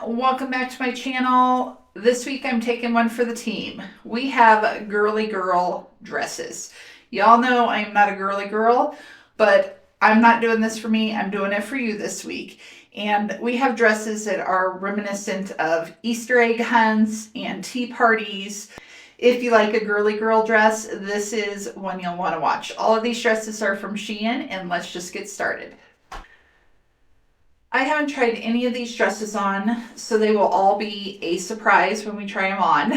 welcome back to my channel. This week I'm taking one for the team. We have girly girl dresses. Y'all know I'm not a girly girl, but I'm not doing this for me. I'm doing it for you this week. And we have dresses that are reminiscent of Easter egg hunts and tea parties. If you like a girly girl dress, this is one you'll want to watch. All of these dresses are from Shein, and let's just get started. I haven't tried any of these dresses on, so they will all be a surprise when we try them on.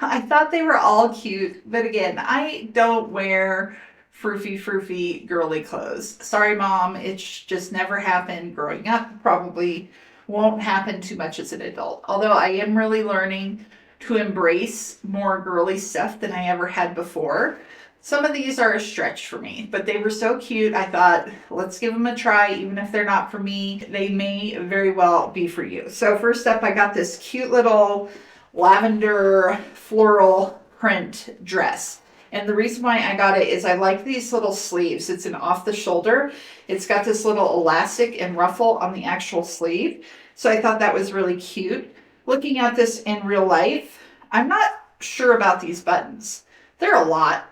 I thought they were all cute, but again, I don't wear froofy girly clothes. Sorry, Mom, it's just never happened growing up. Probably won't happen too much as an adult. Although I am really learning to embrace more girly stuff than I ever had before. Some of these are a stretch for me, but they were so cute. I thought, let's give them a try. Even if they're not for me, they may very well be for you. So first up, I got this cute little lavender floral print dress. And the reason why I got it is I like these little sleeves. It's an off the shoulder. It's got this little elastic and ruffle on the actual sleeve. So I thought that was really cute. Looking at this in real life, I'm not sure about these buttons. They're a lot.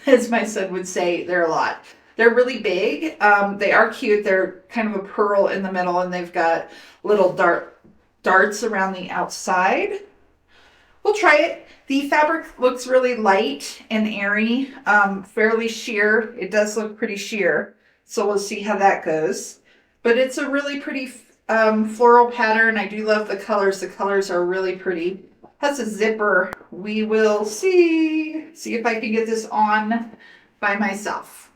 As my son would say, they're a lot. They're really big. They are cute. They're kind of a pearl in the middle, and they've got little darts around the outside. We'll try it. The fabric looks really light and airy, fairly sheer. It does look pretty sheer, so we'll see how that goes. But it's a really pretty floral pattern. I do love the colors. The colors are really pretty. Has a zipper. We will see if I can get this on by myself.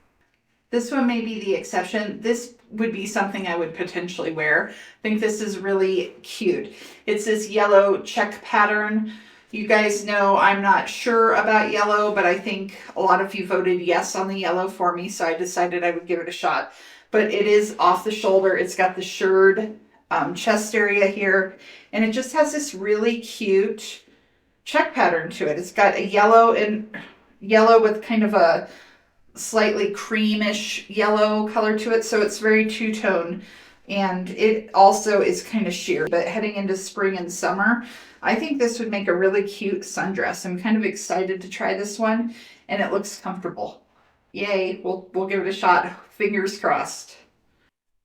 This one may be the exception. This would be something I would potentially wear. I think this is really cute. It's this yellow check pattern. You guys know I'm not sure about yellow, but I think a lot of you voted yes on the yellow for me, so I decided I would give it a shot. But it is off the shoulder. It's got the shirred chest area here, and it just has this really cute check pattern to it. It's got a yellow with kind of a slightly creamish yellow color to it, so it's very two-tone, and it also is kind of sheer. But heading into spring and summer, I think this would make a really cute sundress. I'm kind of excited to try this one, and it looks comfortable. Yay, we'll give it a shot. Fingers crossed.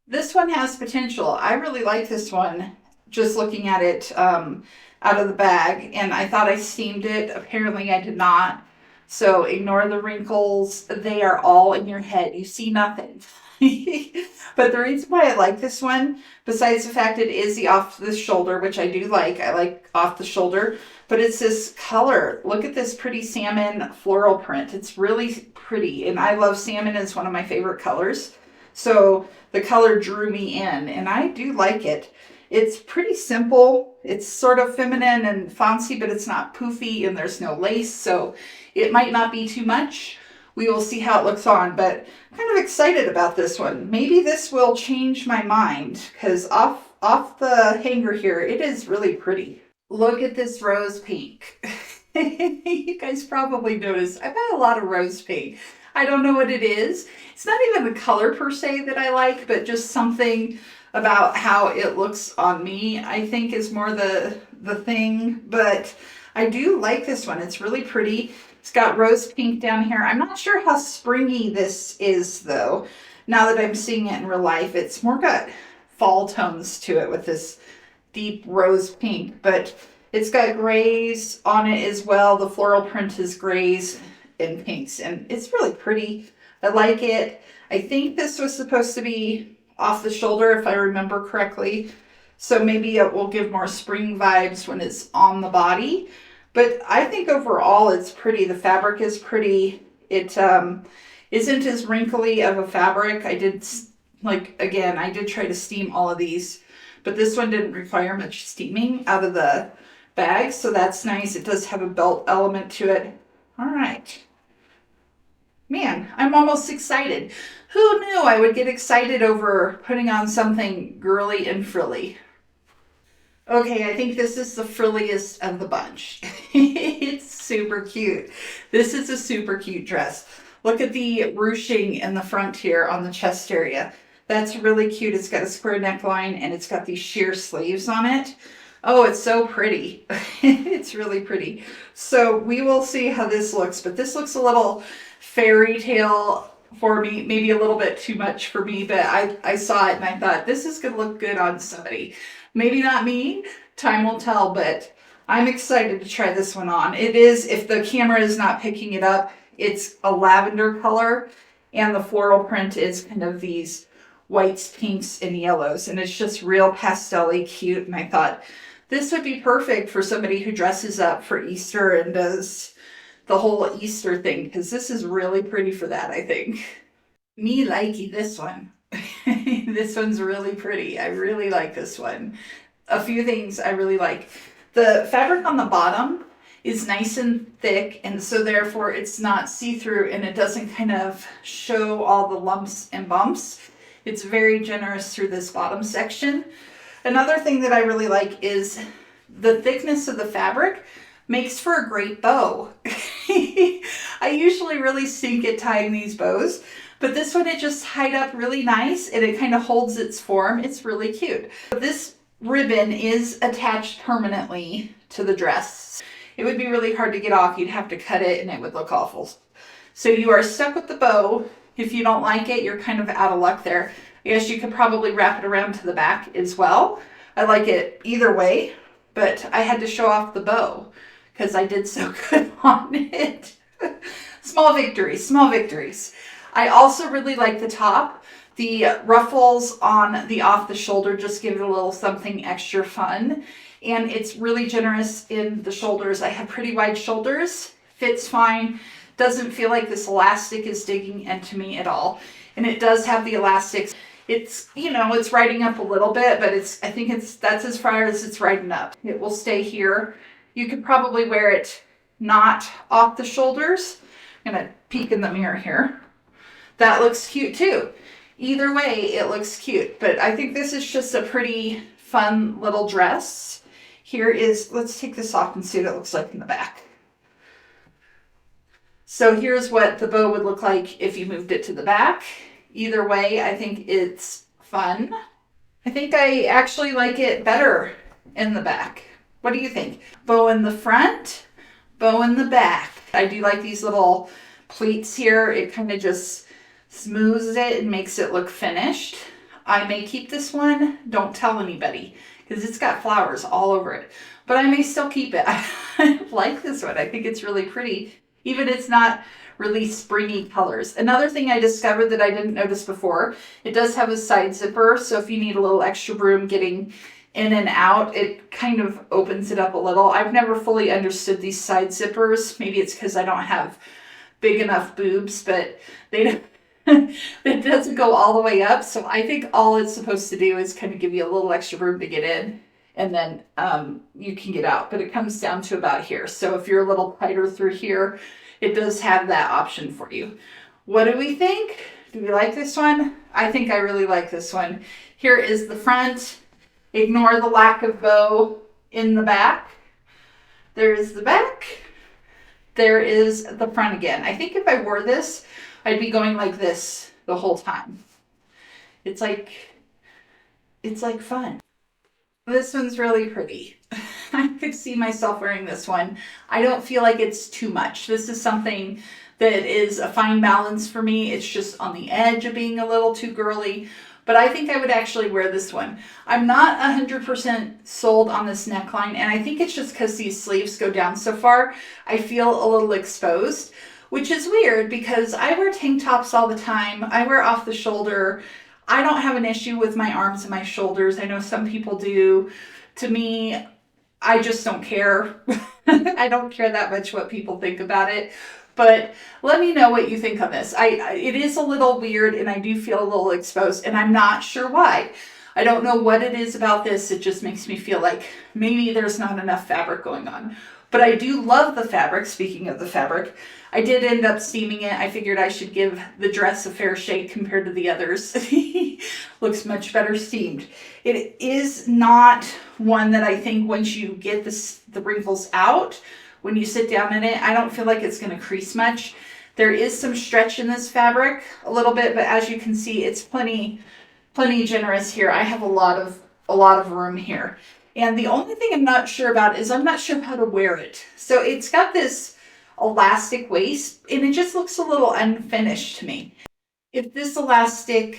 This one has potential. I really like this one, just looking at it out of the bag, and I thought I steamed it. Apparently I did not. So ignore the wrinkles. They are all in your head. You see nothing. But the reason why I like this one, besides the fact it is the off the shoulder, which I do like. I like off the shoulder, but it's this color. Look at this pretty salmon floral print. It's really pretty, and I love salmon. It's one of my favorite colors. So the color drew me in, and I do like it. It's pretty simple. It's sort of feminine and fancy, but it's not poofy, and there's no lace, so it might not be too much. We will see how it looks on, but I'm kind of excited about this one. Maybe this will change my mind, because off the hanger here, it is really pretty. Look at this rose pink. You guys probably noticed I've got a lot of rose pink. I don't know what it is. It's not even the color per se that I like, but just something about how it looks on me, I think, is more the thing. But I do like this one. It's really pretty. It's got rose pink down here. I'm not sure how springy this is, though. Now that I'm seeing it in real life, it's more got fall tones to it with this deep rose pink. But it's got grays on it as well. The floral print is grays and pinks, and it's really pretty. I like it. I think this was supposed to be off the shoulder, if I remember correctly. So maybe it will give more spring vibes when it's on the body. But I think overall it's pretty. The fabric is pretty. It isn't as wrinkly of a fabric. I did try to steam all of these, but this one didn't require much steaming out of the bag, so that's nice. It does have a belt element to it. All right. Man, I'm almost excited. Who knew I would get excited over putting on something girly and frilly? Okay, I think this is the frilliest of the bunch. It's super cute. This is a super cute dress. Look at the ruching in the front here on the chest area. That's really cute. It's got a square neckline and it's got these sheer sleeves on it. Oh, it's so pretty. It's really pretty. So we will see how this looks, but this looks a little fairy tale for me, maybe a little bit too much for me, but I saw it and I thought this is gonna look good on somebody. Maybe not me, time will tell, but I'm excited to try this one on. It is, if the camera is not picking it up, it's a lavender color and the floral print is kind of these whites, pinks, and yellows, and it's just real pastel-y cute, and I thought this would be perfect for somebody who dresses up for Easter and does the whole Easter thing, because this is really pretty for that, I think. Me likey this one. This one's really pretty. I really like this one. A few things I really like. The fabric on the bottom is nice and thick, and so therefore it's not see-through and it doesn't kind of show all the lumps and bumps. It's very generous through this bottom section. Another thing that I really like is the thickness of the fabric makes for a great bow. I usually really stink at tying these bows, but this one, it just tied up really nice and it kind of holds its form. It's really cute. This ribbon is attached permanently to the dress. It would be really hard to get off. You'd have to cut it and it would look awful. So you are stuck with the bow. If you don't like it, you're kind of out of luck there. I guess you could probably wrap it around to the back as well. I like it either way, but I had to show off the bow because I did so good on it. Small victories, small victories. I also really like the top. The ruffles on the off the shoulder just give it a little something extra fun. And it's really generous in the shoulders. I have pretty wide shoulders, fits fine. Doesn't feel like this elastic is digging into me at all. And it does have the elastics. It's, you know, it's riding up a little bit, but I think that's as far as it's riding up. It will stay here. You could probably wear it not off the shoulders. I'm gonna peek in the mirror here. That looks cute too. Either way, it looks cute, but I think this is just a pretty fun little dress. Here is, let's take this off and see what it looks like in the back. So here's what the bow would look like if you moved it to the back. Either way, I think it's fun. I think I actually like it better in the back. What do you think? Bow in the front, bow in the back. I do like these little pleats here. It kind of just smooths it and makes it look finished. I may keep this one. Don't tell anybody because it's got flowers all over it. But I may still keep it. I like this one. I think it's really pretty. Even it's not really springy colors. Another thing I discovered that I didn't notice before, it does have a side zipper. So if you need a little extra room getting in and out, it kind of opens it up a little. I've never fully understood these side zippers. Maybe it's because I don't have big enough boobs, but they don't. It doesn't go all the way up. So I think all it's supposed to do is kind of give you a little extra room to get in, and then you can get out, but it comes down to about here. So if you're a little tighter through here, it does have that option for you. What do we think? Do we like this one? I think I really like this one. Here is the front. Ignore the lack of bow in the back. There is the back. There is the front again. I think if I wore this, I'd be going like this the whole time. It's like fun. This one's really pretty. I could see myself wearing this one. I don't feel like it's too much. This is something that is a fine balance for me. It's just on the edge of being a little too girly, but I think I would actually wear this one. I'm not 100% sold on this neckline, and I think it's just because these sleeves go down so far. I feel a little exposed, which is weird because I wear tank tops all the time. I wear off the shoulder. I don't have an issue with my arms and my shoulders. I know some people do. To me, I just don't care. I don't care that much what people think about it. But let me know what you think on this. It is a little weird and I do feel a little exposed and I'm not sure why. I don't know what it is about this. It just makes me feel like maybe there's not enough fabric going on. But I do love the fabric. Speaking of the fabric, I did end up steaming it. I figured I should give the dress a fair shake compared to the others. Looks much better steamed. It is not one that I think once you get the wrinkles out, when you sit down in it, I don't feel like it's going to crease much. There is some stretch in this fabric a little bit, but as you can see, it's plenty plenty generous here. I have a lot of room here. And the only thing I'm not sure about is I'm not sure how to wear it. So it's got this elastic waist and it just looks a little unfinished to me. If this elastic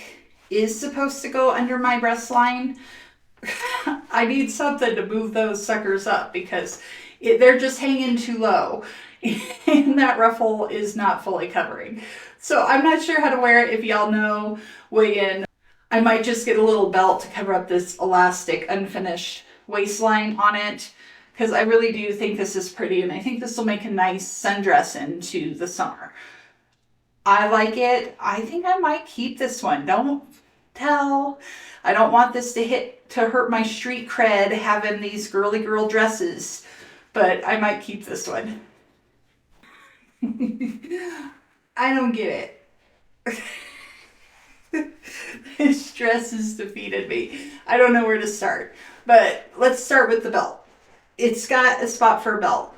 is supposed to go under my breast line, I need something to move those suckers up because they're just hanging too low and that ruffle is not fully covering. So I'm not sure how to wear it. If y'all know, weigh in. I might just get a little belt to cover up this elastic unfinished waistline on it because I really do think this is pretty and I think this will make a nice sundress into the summer. I like it. I think I might keep this one. Don't tell. I don't want this to hurt my street cred having these girly girl dresses, but I might keep this one. I don't get it. This dress has defeated me. I don't know where to start, but let's start with the belt. It's got a spot for a belt,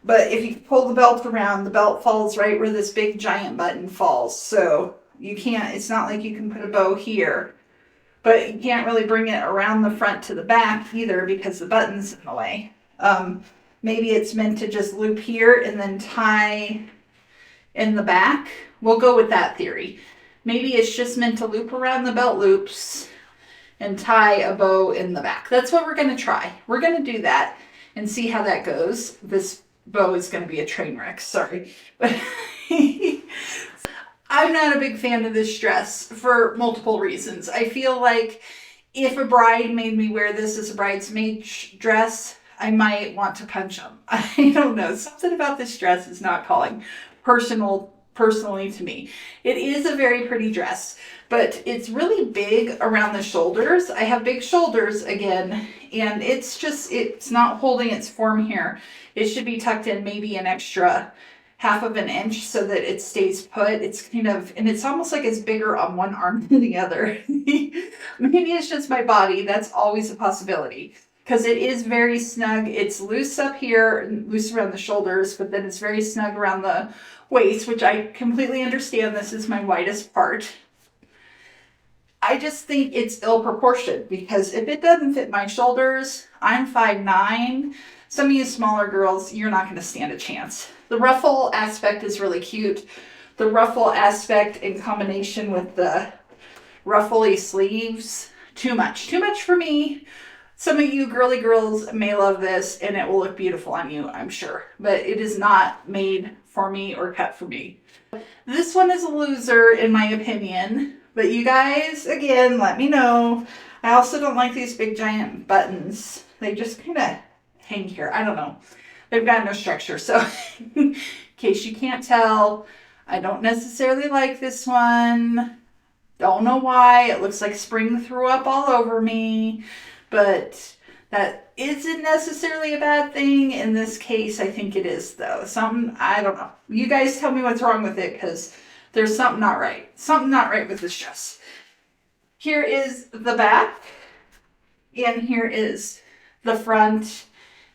but if you pull the belt around, the belt falls right where this big giant button falls. So you can't, it's not like you can put a bow here, but you can't really bring it around the front to the back either because the button's in the way. Maybe it's meant to just loop here and then tie in the back. We'll go with that theory. Maybe it's just meant to loop around the belt loops and tie a bow in the back. That's what we're going to try. We're going to do that and see how that goes. This bow is going to be a train wreck. Sorry. But I'm not a big fan of this dress for multiple reasons. I feel like if a bride made me wear this as a bridesmaid dress, I might want to punch them. I don't know. Something about this dress is not calling personally to me. It is a very pretty dress, but it's really big around the shoulders. I have big shoulders again, and it's not holding its form here. It should be tucked in maybe an extra half of an inch so that it stays put. It's kind of, and it's almost like it's bigger on one arm than the other. Maybe it's just my body. That's always a possibility. Because it is very snug. It's loose up here, loose around the shoulders, but then it's very snug around the waist, which I completely understand. This is my widest part. I just think it's ill proportioned because if it doesn't fit my shoulders, I'm 5'9". Some of you smaller girls, you're not going to stand a chance. The ruffle aspect is really cute. The ruffle aspect in combination with the ruffly sleeves, too much for me. Some of you girly girls may love this and it will look beautiful on you, I'm sure, but it is not made for me or cut for me. This one is a loser in my opinion, but you guys, again, let me know. I also don't like these big giant buttons. They just kind of hang here. I don't know. They've got no structure. So in case you can't tell, I don't necessarily like this one. Don't know why. It looks like spring threw up all over me. But that isn't necessarily a bad thing. In this case, I think it is, though. I don't know. You guys tell me what's wrong with it, because there's something not right. Something not right with this dress. Here is the back, and here is the front.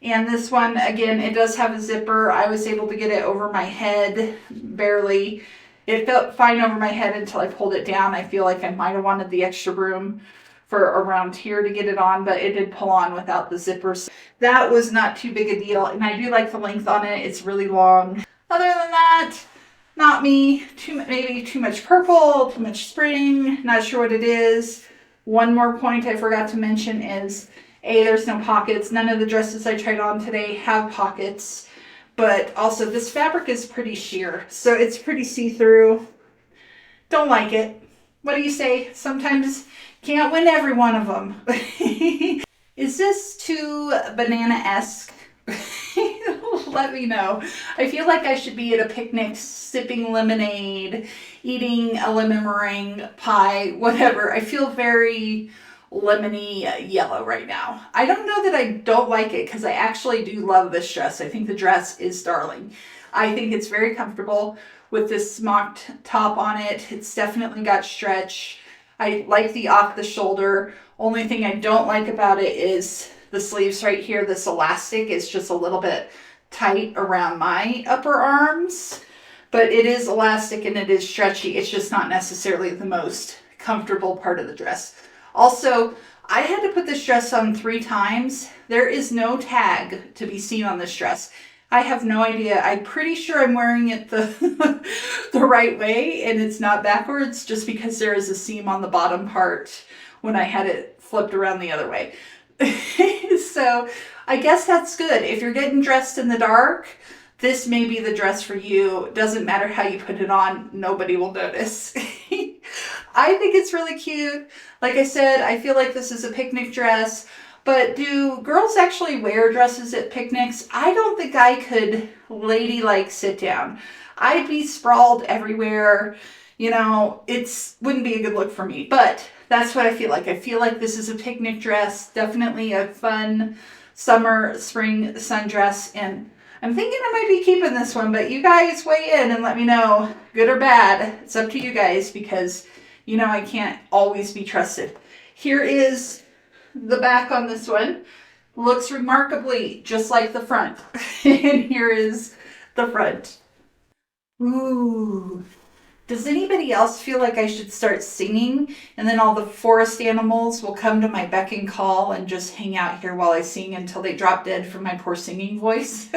And this one, again, it does have a zipper. I was able to get it over my head, barely. It felt fine over my head until I pulled it down. I feel like I might have wanted the extra room for around here to get it on, but it did pull on without the zippers. That was not too big a deal, and I do like the length on it. It's really long. Other than that, not me. Maybe too much purple, too much spring, not sure what it is. One more point I forgot to mention is, there's no pockets. None of the dresses I tried on today have pockets, but also this fabric is pretty sheer, so it's pretty see-through. Don't like it. What do you say? Sometimes can't win every one of them. Is this too banana-esque? Let me know. I feel like I should be at a picnic sipping lemonade, eating a lemon meringue pie, whatever. I feel very lemony yellow right now. I don't know that I don't like it because I actually do love this dress. I think the dress is darling. I think it's very comfortable with this smocked top on it. It's definitely got stretch. I like the off the shoulder. Only thing I don't like about it is the sleeves right here. This elastic is just a little bit tight around my upper arms, but it is elastic and it is stretchy. It's just not necessarily the most comfortable part of the dress. Also, I had to put this dress on 3 times. There is no tag to be seen on this dress. I have no idea. I'm pretty sure I'm wearing it the the right way and it's not backwards, just because there is a seam on the bottom part when I had it flipped around the other way. So I guess that's good. If you're getting dressed in the dark, this may be the dress for you. It doesn't matter how you put it on, nobody will notice. I think it's really cute. Like I said, I feel like this is a picnic dress, but do girls actually wear dresses at picnics? I don't think I could ladylike sit down. I'd be sprawled everywhere. You know, wouldn't be a good look for me, but that's what I feel like. I feel like this is a picnic dress, definitely a fun summer, spring sundress, and I'm thinking I might be keeping this one, but you guys weigh in and let me know, good or bad. It's up to you guys because, you know, I can't always be trusted. Here is the back on this one. Looks remarkably just like the front. And here is the front. Ooh. Does anybody else feel like I should start singing and then all the forest animals will come to my beck and call and just hang out here while I sing until they drop dead from my poor singing voice?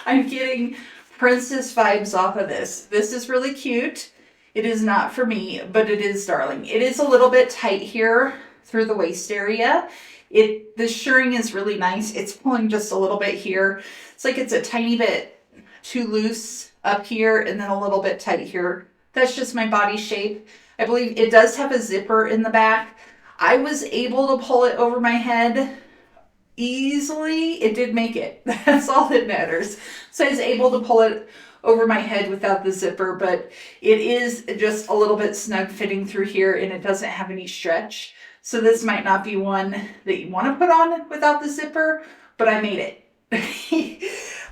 I'm getting princess vibes off of this. This is really cute. It is not for me, but it is darling. It is a little bit tight here through the waist area. The shirring is really nice. It's pulling just a little bit here. It's like it's a tiny bit too loose up here and then a little bit tight here. That's just my body shape. I believe it does have a zipper in the back. I was able to pull it over my head easily. It did make it. That's all that matters. So I was able to pull it over my head without the zipper, but it is just a little bit snug fitting through here and it doesn't have any stretch. So this might not be one that you want to put on without the zipper, but I made it.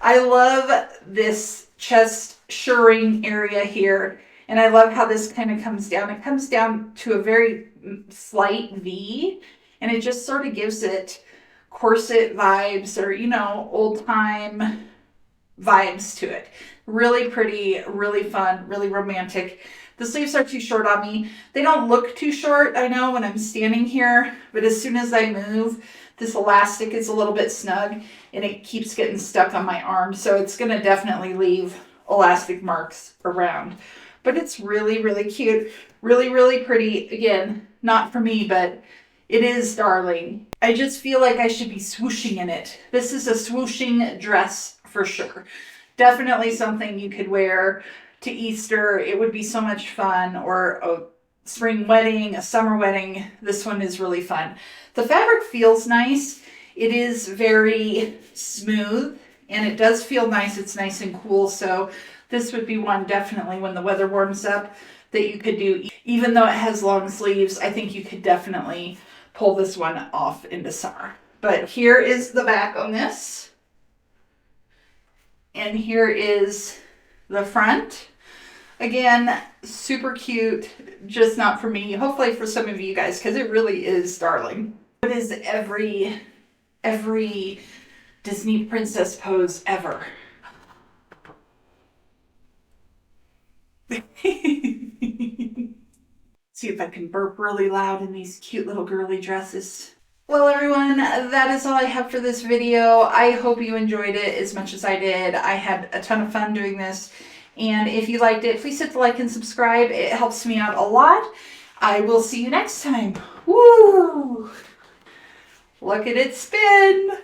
I love this chest shirring area here. And I love how this kind of comes down. It comes down to a very slight V, and it just sort of gives it corset vibes or, you know, old time vibes to it. Really pretty, really fun, really romantic. The sleeves are too short on me. They don't look too short, I know, when I'm standing here, but as soon as I move, this elastic is a little bit snug and it keeps getting stuck on my arm. So it's going to definitely leave elastic marks around. But it's really, really cute. Really, really pretty. Again, not for me, but it is darling. I just feel like I should be swooshing in it. This is a swooshing dress for sure. Definitely something you could wear to Easter. It would be so much fun. Or a spring wedding, a summer wedding. This one is really fun. The fabric feels nice. It is very smooth and it does feel nice. It's nice and cool. So this would be one definitely when the weather warms up that you could do. Even though it has long sleeves, I think you could definitely pull this one off into summer. But here is the back on this. And here is the front. Again, super cute, just not for me. Hopefully for some of you guys, because it really is darling. What is every Disney princess pose ever? See if I can burp really loud in these cute little girly dresses. Well, everyone, that is all I have for this video. I hope you enjoyed it as much as I did. I had a ton of fun doing this. And if you liked it, please hit the like and subscribe. It helps me out a lot. I will see you next time. Woo! Look at it spin.